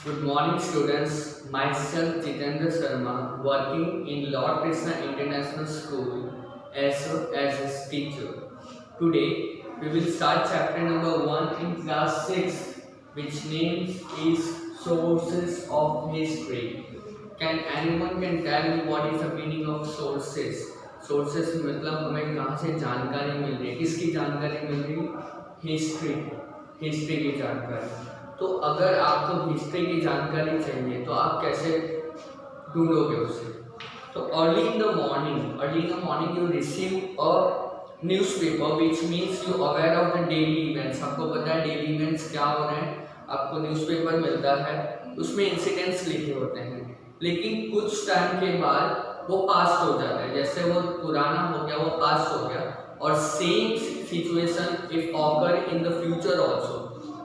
Good morning, students. Myself Jitendra Sharma, working in Lord Krishna International School as a teacher. Today, we will start chapter number 1 in class 6, which names is Sources of History. Can anyone tell me what is the meaning of sources? Sources मतलब हमें कहाँ से जानकारी मिल रही है, किसकी जानकारी मिल रही है? हिस्ट्री की जानकारी। तो अगर आपको हिस्ट्री की जानकारी चाहिए तो आप कैसे ढूंढोगे उसे? तो early in the morning you receive a newspaper which means you aware of the daily events. आपको पता है डेली इवेंट्स क्या हो रहे हैं, आपको न्यूज़पेपर मिलता है, उसमें इंसिडेंट्स लिखे होते हैं, लेकिन कुछ टाइम के बाद वो पास्ट हो जाता है, जैसे वो पुराना हो गया, वो पास्ट हो गया। और same situation if occur in the future also,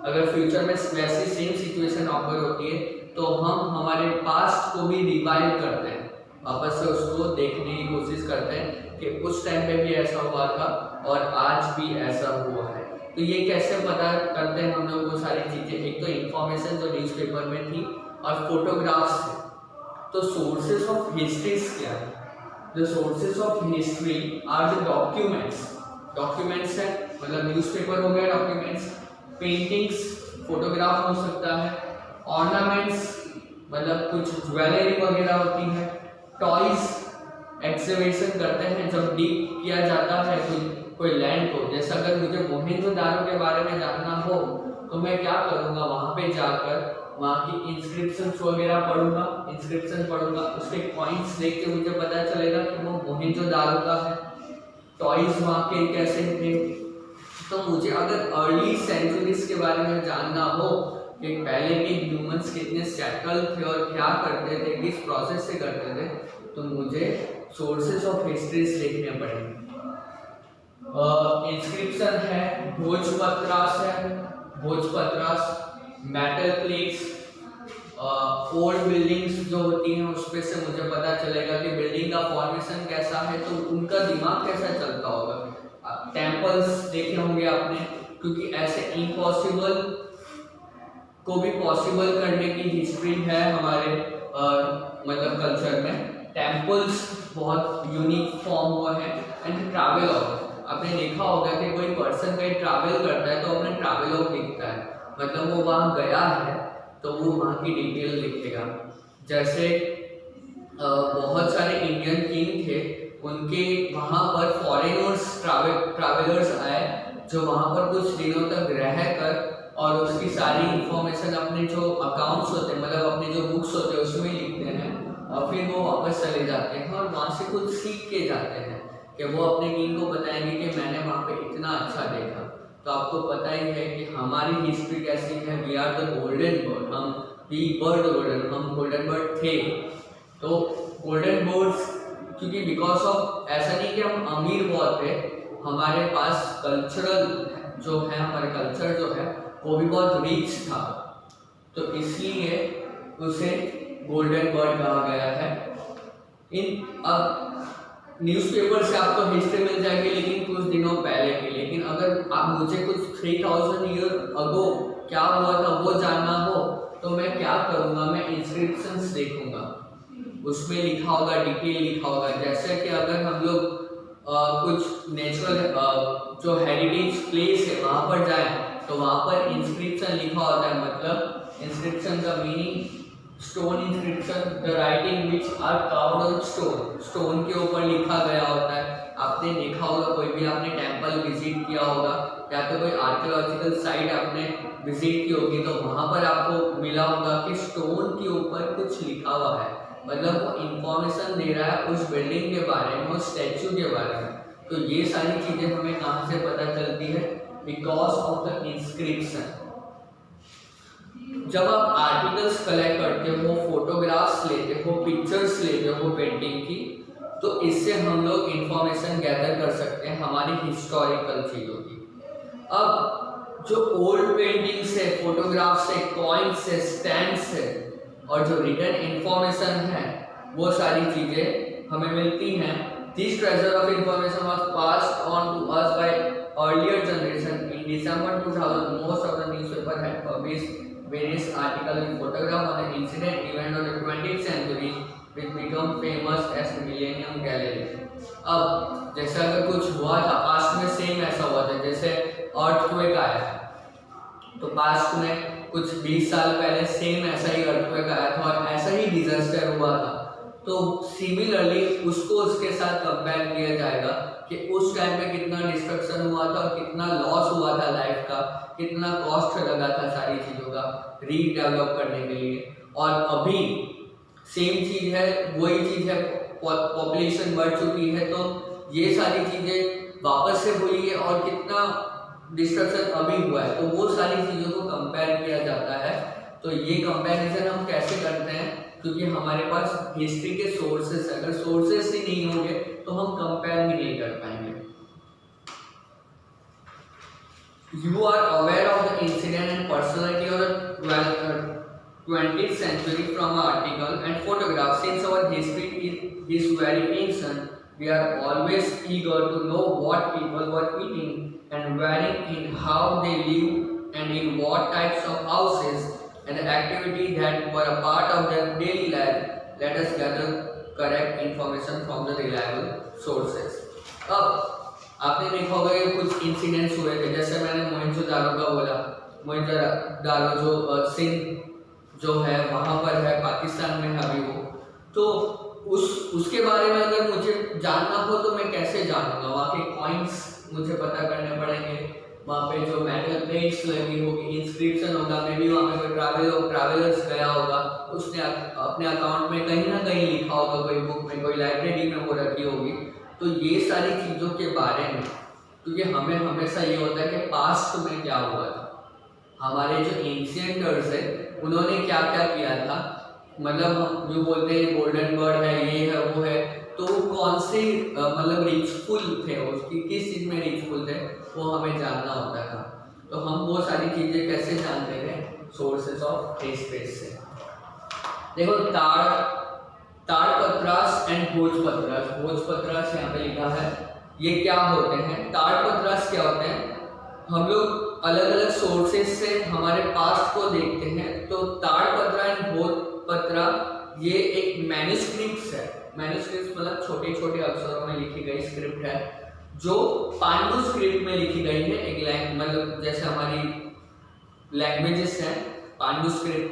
अगर फ्यूचर में वैसी सेम सिचुएशन ऑकर होती है तो हम हमारे पास्ट को भी रिवाइव करते हैं, वापस से उसको देखने की कोशिश करते हैं कि उस टाइम पे भी ऐसा हुआ था और आज भी ऐसा हुआ है। तो ये कैसे पता करते हैं हम लोग वो सारी चीज़ें? एक तो इंफॉर्मेशन जो न्यूज़पेपर में थी और फोटोग्राफ्स थे। तो सोर्सेस ऑफ हिस्ट्रीज क्या है? The sources of history are the documents है, मतलब न्यूज़पेपर हो गया डॉक्यूमेंट्स, पेंटिंग्स फोटोग्राफ हो सकता है, ऑर्नामेंट्स मतलब कुछ ज्वेलरी वगैरह होती है, टॉयज एक्सिबिशन करते हैं जब डीप किया जाता है कोई लैंड को। जैसे अगर मुझे मोहनजोदारो के बारे में जानना हो तो मैं क्या करूँगा, वहाँ पे जाकर वहाँ की इंस्क्रिप्शंस वगैरह पढ़ूंगा, उसके पॉइंट्स देख के मुझे पता चलेगा कि वो मोहनजोदारो का है। टॉयज वहाँ के कैसे थे? तो मुझे अगर अर्ली सेंचुरीज के बारे में जानना हो कि पहले के ह्यूमंस कितने सेटल थे और क्या करते थे, किस प्रोसेस से करते थे, तो मुझे सोर्सेस ऑफ हिस्ट्रीज देखने पड़ेंगे। इंस्क्रिप्शन है, भोजपत्रास, मेटल प्लेट्स, ओल्ड बिल्डिंग्स जो होती हैं उसपे से मुझे पता चलेगा कि बिल्डिंग का फॉर्मेशन कैसा है, तो उनका दिमाग कैसा चलता होगा। टेम्पल्स देखे होंगे आपने, क्योंकि ऐसे इम्पॉसिबल को भी पॉसिबल करने की हिस्ट्री है हमारे मतलब कल्चर में। टेम्पल्स बहुत यूनिक फॉर्म हुआ है। एंड ट्रैवलॉग, आपने देखा होगा कि कोई पर्सन कहीं ट्रैवल करता है तो अपने ट्रैवलॉग लिखता है, मतलब वो वहाँ गया है तो वो वहाँ की डिटेल लिखेगा। जैसे बहुत सारे इंडियन किंग थे, उनके वहाँ पर फॉरेनर्स ट्रैवलर्स आए जो वहाँ पर कुछ दिनों तक रह कर और उसकी सारी इंफॉर्मेशन अपने जो अकाउंट्स होते हैं, मतलब अपने जो बुक्स होते हैं उसमें लिखते हैं और फिर वो वापस चले जाते हैं और वहाँ से कुछ सीख के जाते हैं कि वो अपने किंग को बताएंगे कि मैंने वहाँ पे इतना अच्छा देखा। तो आपको पता ही है कि हमारी हिस्ट्री कैसी है, we are the golden bird, हम गोल्डन बर्ड थे। तो गोल्डन बर्ड्स क्योंकि बिकॉज ऑफ ऐसा नहीं कि हम अमीर बहुत थे, हमारे पास कल्चरल जो है, हमारा कल्चर जो है वो भी बहुत रिच था, तो इसलिए उसे गोल्डन बर्ड कहा गया है। अब न्यूज़पेपर से आपको हिस्ट्री मिल जाएगी लेकिन कुछ दिनों पहले की, लेकिन अगर आप मुझे कुछ 3000 ईयर अगो क्या हुआ था वो जानना हो तो मैं क्या करूँगा, मैं इंस्क्रिप्शंस देखूंगा, उसमें लिखा होगा, डिटेल लिखा होगा। जैसे कि अगर हम लोग कुछ नेचुरल जो हेरिटेज प्लेस है वहाँ पर जाएं तो वहाँ पर इंस्क्रिप्शन लिखा होता है, मतलब इंस्क्रिप्शन का meaning stone inscription, the writing which are carved on stone, stone के ऊपर लिखा गया होता है। आपने देखा होगा, कोई भी आपने टेम्पल विजिट किया होगा या तो कोई आर्कियोलॉजिकल साइट आपने विजिट की होगी तो वहाँ पर आपको मिला होगा कि स्टोन के ऊपर कुछ लिखा हुआ है, मतलब वो इंफॉर्मेशन दे रहा है उस बिल्डिंग के बारे में, उस स्टैचू के बारे में। तो ये सारी चीज़ें हमें कहाँ से पता चलती है? Because of the inscription. जब आप आर्टिकल्स कलेक्ट करते हो, फोटोग्राफ्स लेते हो, पिक्चर्स लेते हो पेंटिंग की, तो इससे हम लोग इंफॉर्मेशन गैदर कर सकते हैं हमारी हिस्टोरिकल चीज़ों की। अब जो ओल्ड पेंटिंग्स है, फोटोग्राफ्स है, कॉइन्स है, स्टैम्प्स है और जो रिटन इंफॉर्मेशन है, वो सारी चीज़ें हमें मिलती हैं। This treasure of information was passed on to us by earlier generation. In December 2000, most of the newspaper had published various articles and photograph on an incident event of the 20th century which become famous as the Millennium Gallery. अब जैसे अगर कुछ हुआ था past में, same ऐसा हुआ था, जैसे अर्थक्वेक आया तो पास्ट में कुछ 20 साल पहले सेम ऐसा ही अर्थक्वेक आया था और ऐसा ही डिजास्टर हुआ था, तो सिमिलरली उसको उसके साथ कंपेयर किया जाएगा कि उस टाइम में कितना डिस्ट्रक्शन हुआ था और कितना लॉस हुआ था लाइफ का, कितना कॉस्ट लगा था सारी चीज़ों का रीडेवलप करने के लिए। और अभी सेम चीज़ है, वही चीज़ है, पॉपुलेशन बढ़ चुकी है, तो ये सारी चीज़ें वापस से हुई है और कितना डिस्ट्रक्शन अभी हुआ है, तो वो सारी चीज़ों को कंपेयर किया जाता है। तो ये कंपैरिजन हम कैसे करते हैं, क्योंकि हमारे पास हिस्ट्री के सोर्सेस, अगर सोर्सेस ही नहीं होंगे तो हम कंपेयर ही नहीं कर पाएंगे। You are aware of the incident and personality of the 20th century from an article and photograph. Since our history is very ancient, we are always eager to know what people were eating and wearing, in how they lived and in what types of houses and the activity that were a part of their daily life. Let us gather correct information from the reliable sources. अब आपने देखा होगा कि कुछ incidents हुए थे, जैसे मैंने मोहनजोदारो का बोला, मोहनजोदारो जो सिंध जो है वहाँ पर है, पाकिस्तान में है अभी वो, तो उसके बारे में अगर मुझे जानना हो तो मैं कैसे जानूंगा, वहाँ के कॉइन्स मुझे पता करने पड़ेंगे, वहाँ पे जो मेटल प्लेट्स लगी होगी, इंस्क्रिप्शन होगा, मे बी वहाँ पे कोई ट्रैवलर्स गया होगा, उसने अपने अकाउंट में कहीं ना कहीं लिखा होगा, कोई बुक में, कोई लाइब्रेरी में वो रखी होगी। तो ये सारी चीज़ों के बारे में, क्योंकि हमें हमेशा ये होता है कि पास्ट में क्या हुआ था, हमारे जो एंशिएंटर्स है उन्होंने क्या क्या किया था, मतलब हम जो बोलते हैं गोल्डन बर्ड है, ये है, वो है, तो कौन से मतलब रिचफुल थे, उसकी किस चीज़ में रिचफुल थे, वो हमें जानना होता था। तो हम वो सारी चीज़ें कैसे जानते थे, सोर्सेस ऑफ हिस्ट्री से। देखो ताड़पत्रास एंड भोजपत्रास, भोजपत्रास यहाँ पे लिखा है, ये क्या होते हैं, ताड़पत्रास क्या होते हैं, हम लोग अलग अलग सोर्सेस से हमारे पास्ट को देखते हैं, तो ताड़पत्रा एंड भोजपत्रा ये एक मैन्युस्क्रिप्ट्स है, मैन्युस्क्रिप्ट्स मतलब छोटे छोटे अक्षरों में लिखी गई स्क्रिप्ट है, जो पांडु स्क्रिप्ट में लिखी गई है, एक मतलब जैसे हमारी लैंग्वेजेस हैं पांडु स्क्रिप्ट,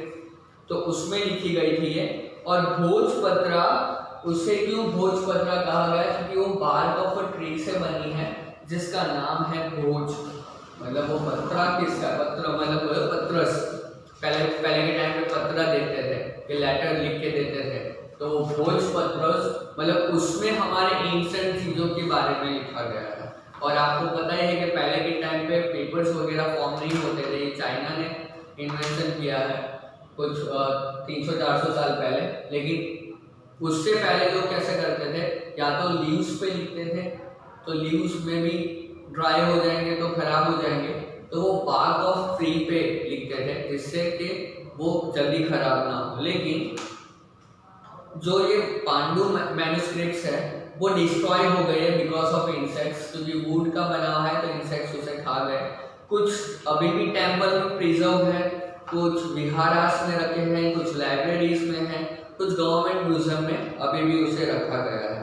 तो उसमें लिखी गई थी ये। और भोजपत्रा, उसे क्यों भोजपत्रा कहा गया, क्योंकि वो बार्क ऑफ अ ट्री से बनी है जिसका नाम है भोज, मतलब वो पत्रा किसका, पत्र मतलब पत्रस, पहले के टाइम पे पत्रा देते थे, कि लेटर लिख के देते थे, तो भोजपत्रस मतलब उसमें हमारे एंशिएंट चीज़ों के बारे में लिखा गया है। और आपको पता ही है कि पहले के टाइम पे पेपर्स वगैरह फॉर्म नहीं होते थे, चाइना ने इन्वेंशन किया है कुछ 300-400 साल पहले, लेकिन उससे पहले लोग कैसे करते थे, या तो लीव्स पे लिखते थे, तो लीव्स में भी ड्राई हो जाएंगे तो खराब हो जाएंगे, तो वो बार्क ऑफ ट्री पे लिखते थे जिससे कि वो जल्दी खराब ना हो। लेकिन जो ये पांडु मैन्युस्क्रिप्ट्स है वो डिस्ट्रॉय हो गए बिकॉज ऑफ इंसेक्ट्स, क्योंकि वुड का बना हुआ है तो इंसेक्ट्स उसे खा गए। कुछ अभी भी टेम्पल में प्रिजर्व है, कुछ विहारास में रखे हैं, कुछ लाइब्रेरीज में हैं, कुछ गवर्नमेंट म्यूजियम में अभी भी उसे रखा गया है।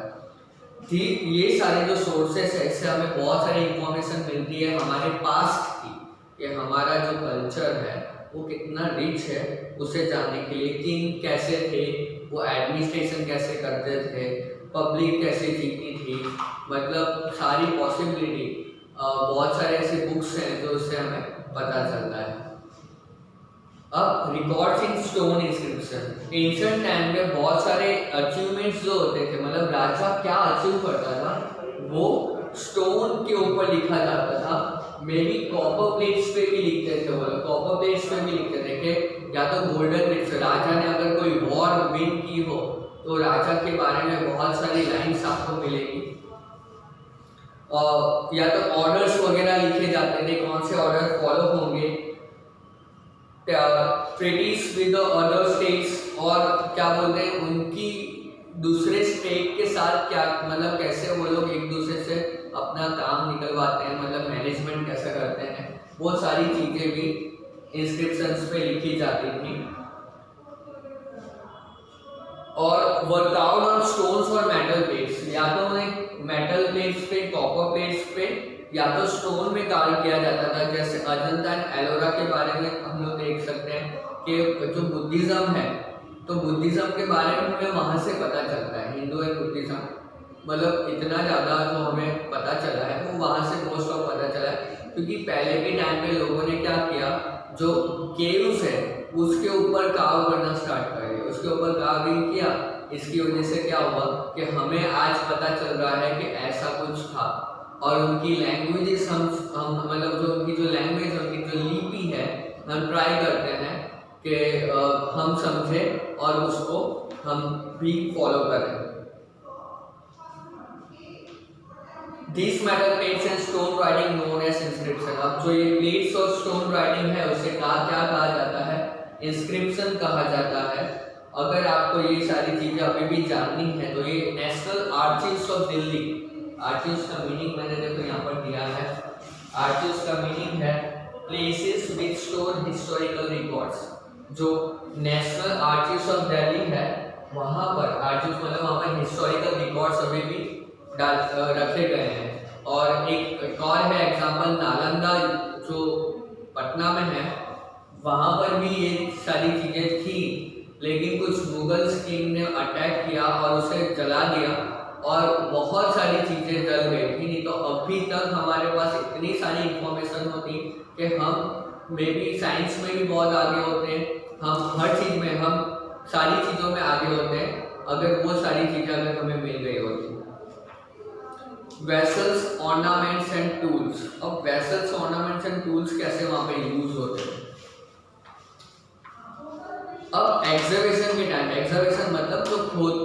ठीक, ये सारे जो सोर्सेस है इससे हमें बहुत सारी इंफॉर्मेशन मिलती है हमारे पास्ट की, कि हमारा जो कल्चर है वो कितना रिच है, उसे जानने के लिए किंग कैसे थे, वो एडमिनिस्ट्रेशन कैसे करते थे, पब्लिक कैसे जीती थी, मतलब सारी पॉसिबिलिटी, बहुत सारे ऐसे बुक्स हैं जो उससे हमें पता चलता है। अब records in stone inscription, ancient time में बहुत सारे अचीवमेंट्स जो होते थे, मतलब राजा क्या अचीव करता था वो स्टोन के ऊपर लिखा जाता था, मे बी कॉपर प्लेट्स पे भी लिखते थे, वो कॉपर प्लेट्स पे भी लिखते थे कि या तो गोल्डन प्लेट्स, राजा ने अगर कोई वॉर विन की हो तो राजा के बारे में बहुत सारी लाइन्स आपको मिलेगी, और या तो ऑर्डर्स वगैरह लिखे जाते थे, कौन से ऑर्डर फॉलो होंगे, treaties with the other states, और क्या बोलते हैं उनकी दूसरे स्टेट के साथ क्या, मतलब कैसे वो लोग एक दूसरे से अपना काम निकलवाते हैं, मतलब मैनेजमेंट कैसे करते हैं, वो सारी चीज़ें भी इंस्क्रिप्शंस पे लिखी जाती थी। और वर्कआउट ऑन स्टोन्स और मेटल प्लेट्स, या तो मेटल प्लेट्स पे, कॉपर प्लेट्स पे, या तो स्टोन में कार्य किया जाता था। जैसे अजंता एंड एलोरा के बारे में हम लोग देख सकते हैं कि जो बुद्धिज्म है, तो बुद्धिज्म के बारे में हमें वहां से पता चलता है। हिंदू एंड बुद्धिज्म मतलब इतना ज़्यादा जो हमें पता चला है वो वहाँ से मोस्ट ऑफ पता चला है, क्योंकि पहले के टाइम में लोगों ने क्या किया, जो केव्स है उसके ऊपर कार्व करना स्टार्ट कर दिया, उसके ऊपर कार्विंग किया। इसकी वजह से क्या हुआ कि हमें आज पता चल रहा है कि ऐसा कुछ था। और उनकी लैंग्वेजेस हम मतलब जो उनकी जो लैंग्वेज, उनकी जो लिपि है, हम ट्राई करते हैं कि हम समझें और उसको हम भी फॉलो करें। These metal plates and stone writing known as inscription। अब जो ये प्लेट्स और स्टोन राइटिंग है उसे क्या कहा जाता है, इंस्क्रिप्शन कहा जाता है। अगर आपको ये सारी चीजें अभी भी जाननी है तो ये नेशनल आर्चिव्स ऑफ दिल्ली, आर्चिव्स का मीनिंग मैंने देखो यहाँ पर दिया है। आर्चिव्स का मीनिंग है places which store historical records. जो नेशनल आर्चिव्स ऑफ दिल्ली है वहाँ पर, आर्चिव्स मतलब वहाँ पर हिस्टोरिकल रिकॉर्ड्स अभी भी रखे गए हैं। और एक और है एग्जाम्पल नालंदा जो पटना में है, वहाँ पर भी ये सारी चीज़ें थी, लेकिन कुछ मुगल्स किंग ने अटैक किया और उसे जला दिया और बहुत सारी चीज़ें जल गई थी। नहीं तो अभी तक हमारे पास इतनी सारी इंफॉर्मेशन होती कि हम मे बी साइंस में भी बहुत आगे होते हैं, हम हर चीज़ में, हम सारी चीज़ों में आगे होते हैं अगर वो सारी चीज़ें अगर हमें मिल गई होती। Vessels, ornaments and tools. अब वेसल्स, ऑर्नामेंट्स एंड टूल्स कैसे वहाँ पे यूज होते हैं। अब एग्जीबिशन के टाइम, एग्जीबिशन मतलब जो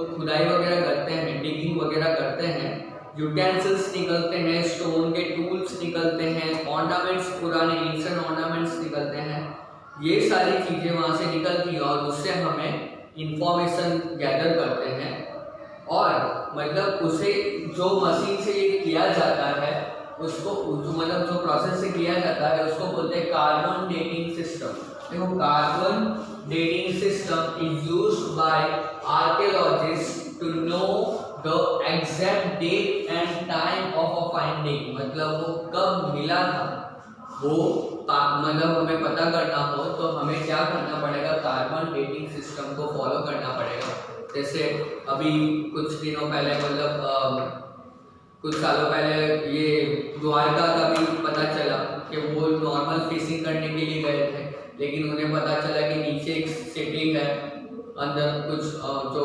खुदाई वगैरह करते हैं, डिगिंग वगैरह करते हैं, यूटेंसिल्स निकलते हैं, स्टोन के टूल्स निकलते हैं, ऑर्नामेंट्स, पुराने एंशिएंट ऑर्नामेंट्स निकलते हैं, ये सारी चीज़ें वहाँ से निकलती हैं और उससे हमें इंफॉर्मेशन गैदर करते हैं। और मतलब उसे जो मशीन से ये किया जाता है उसको, मतलब जो प्रोसेस से किया जाता है उसको बोलते हैं कार्बन डेटिंग सिस्टम। देखो, carbon dating system is used by archaeologist to know the exact date and time of a finding. मतलब वो कब मिला था, वो मतलब हमें पता करना हो तो हमें क्या करना पड़ेगा, कार्बन डेटिंग सिस्टम को फॉलो करना पड़ेगा। जैसे अभी कुछ दिनों पहले, मतलब कुछ सालों पहले ये द्वारका का भी पता चला कि वो नॉर्मल फिशिंग करने के लिए गए थे, लेकिन उन्हें पता चला कि नीचे एक सिटी है, अंदर कुछ जो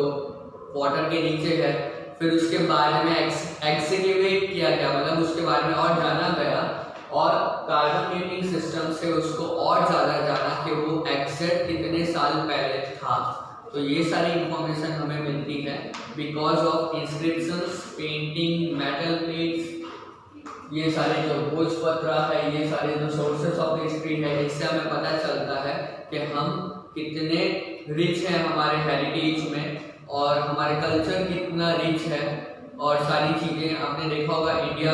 वाटर के नीचे है। फिर उसके बारे में एक्सकेवेट किया गया, मतलब उसके बारे में और जाना गया और कार्बन डेटिंग सिस्टम से उसको और ज़्यादा जाना कि वो एग्जैक्ट कितने साल पहले था। तो ये सारी इंफॉर्मेशन हमें मिलती है because of inscriptions, painting, metal plates, ये सारे जो भोजपत्र है, ये सारे जो सोर्सेस ऑफ हिस्ट्री है, इससे हमें पता चलता है कि हम कितने रिच हैं हमारे हेरिटेज में और हमारे कल्चर कितना रिच है। और सारी चीज़ें आपने देखा होगा, इंडिया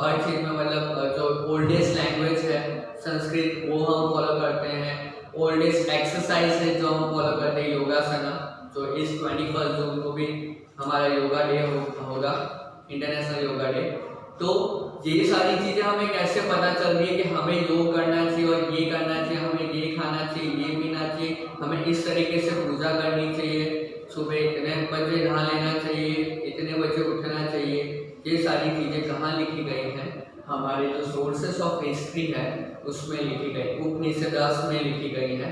हर चीज़ में, मतलब जो ओल्डेस्ट लैंग्वेज है संस्कृत, वो हम फॉलो करते हैं। ओल्डेस्ट एक्सरसाइज है जो हम फॉलो करते हैं, योगासना, जो इस 21 जून को भी हमारा योगा डे होगा, इंटरनेशनल योगा डे। तो ये सारी चीज़ें हमें कैसे पता चल रही है कि हमें योग करना चाहिए और ये करना चाहिए, हमें ये खाना चाहिए, ये पीना चाहिए, हमें इस तरीके से पूजा करनी चाहिए, सुबह इतने बजे नहा लेना चाहिए, इतने बजे उठना चाहिए। ये सारी चीज़ें कहाँ लिखी गई हैं, हमारे जो सोर्सेस ऑफ हिस्ट्री है उसमें लिखी गई, उपनिषदास में लिखी गई है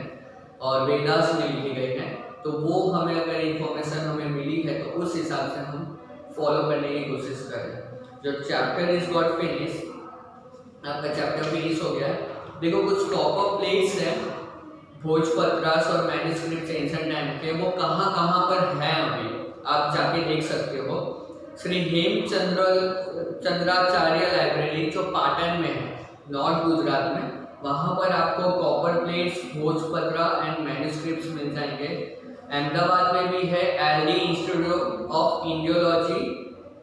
और वेदास में लिखी गई है। तो वो हमें अगर इंफॉर्मेशन हमें मिली है तो उस हिसाब से हम फॉलो करने की कोशिश करें। जब चैप्टर इज गॉट फिनिश, आपका चैप्टर फिनिश हो गया। देखो, कुछ कॉपर प्लेट्स हैं भोजपत्रास और मैन्युस्क्रिप्ट्स एंशिएंट टाइम के, वो कहाँ कहाँ पर हैं अभी आप जाके देख सकते हो। श्री हेमचंद्राचार्य लाइब्रेरी जो पाटन में है, नॉर्थ गुजरात में, वहाँ पर आपको कॉपर प्लेट्स, भोजपत्र एंड मैन्युस्क्रिप्ट्स मिल जाएंगे। अहमदाबाद में भी है L D institute of indology,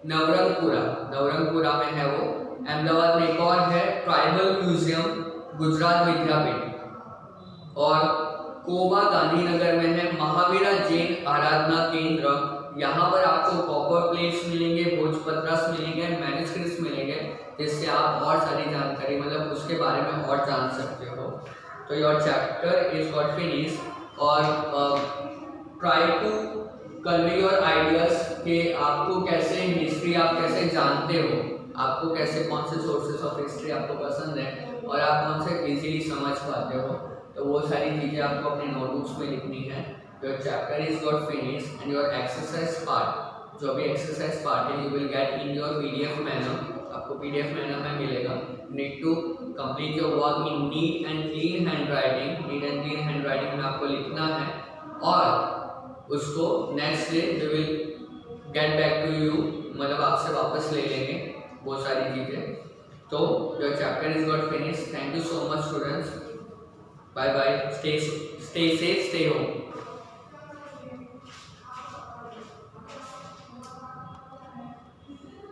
Navrangpura में है वो। अहमदाबाद में एक और है ट्राइबल म्यूजियम, गुजरात विद्यापीठ। और कोबा गांधीनगर में है महावीरा जैन आराधना केंद्र। यहाँ पर आपको कॉपर प्लेट्स मिलेंगे, भोजपत्रास मिलेंगे, मैन्युस्क्रिप्ट्स मिलेंगे, जिससे आप और सारी जानकारी मतलब उसके बारे में और जान सकते हो। तो your chapter is got finish और try to convey your ideas कि आपको कैसे हिस्ट्री आप कैसे जानते हो, आपको कैसे कौन से सोर्सेस ऑफ हिस्ट्री आपको पसंद है और आप कौन से इजीली समझ पाते हो। तो वो सारी चीज़ें आपको अपने नोटबुक्स में लिखनी है। Your chapter is got finish and your exercise part, जो भी एक्सरसाइज पार्ट है, you will get in your PDF manner, आपको पीडीएफ मैनर में मिलेगा। Need to complete your work in neat and clean hand writing. Neat and clean hand writing में आपको लिखना है और उसको next day we will get back to you, मतलब आपसे वापस ले लेंगे वो सारी चीज़ें। तो your chapter is got finish. Thank you so much students, bye bye, stay safe, stay home.